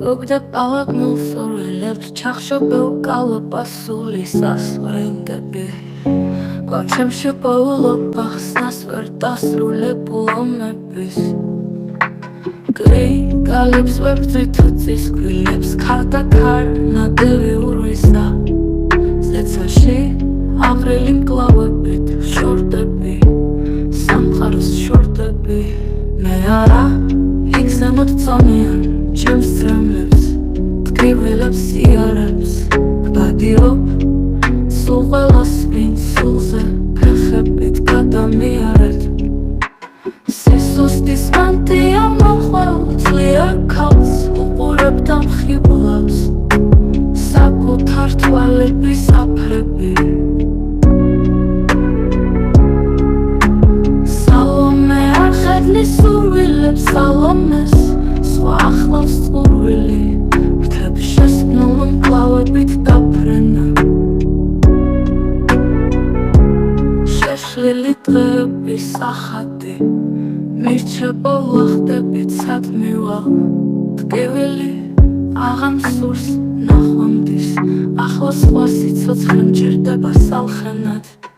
Gubde balak mulsurelep Çakşabel kalabasuli sasvarındebi Goçemşi bağılıp Baxsnas vırtasrule bulamebis Gri galips veptritutsis Güllips karta karna devi urvisa Zecashi avrelim klavabit Şordebi Samxaris şordebi Meara Iksemut tsonian Чем стремлюсь, ткривелებს იარებს გადიობ სულ ყველას ვინ სულზე ფეხებით გადამიარეთ სისუსტის მანტია მოხვეძლია ქალს უყურებ და მხიბლავს საკუთარ თვალების აფრები სალომე არხედლის სურვილებს სალომეს ახლავს წყურვილი ფრთებს შესნულ მკლავებით დაფრენა შეშლილი დღეების სახადი მირჩება ვახდებით სად მივალ ტკივილი აღარ მსურს ნახვამდის ახლა სხვა სიცოცხლე მჭირდება სალხენად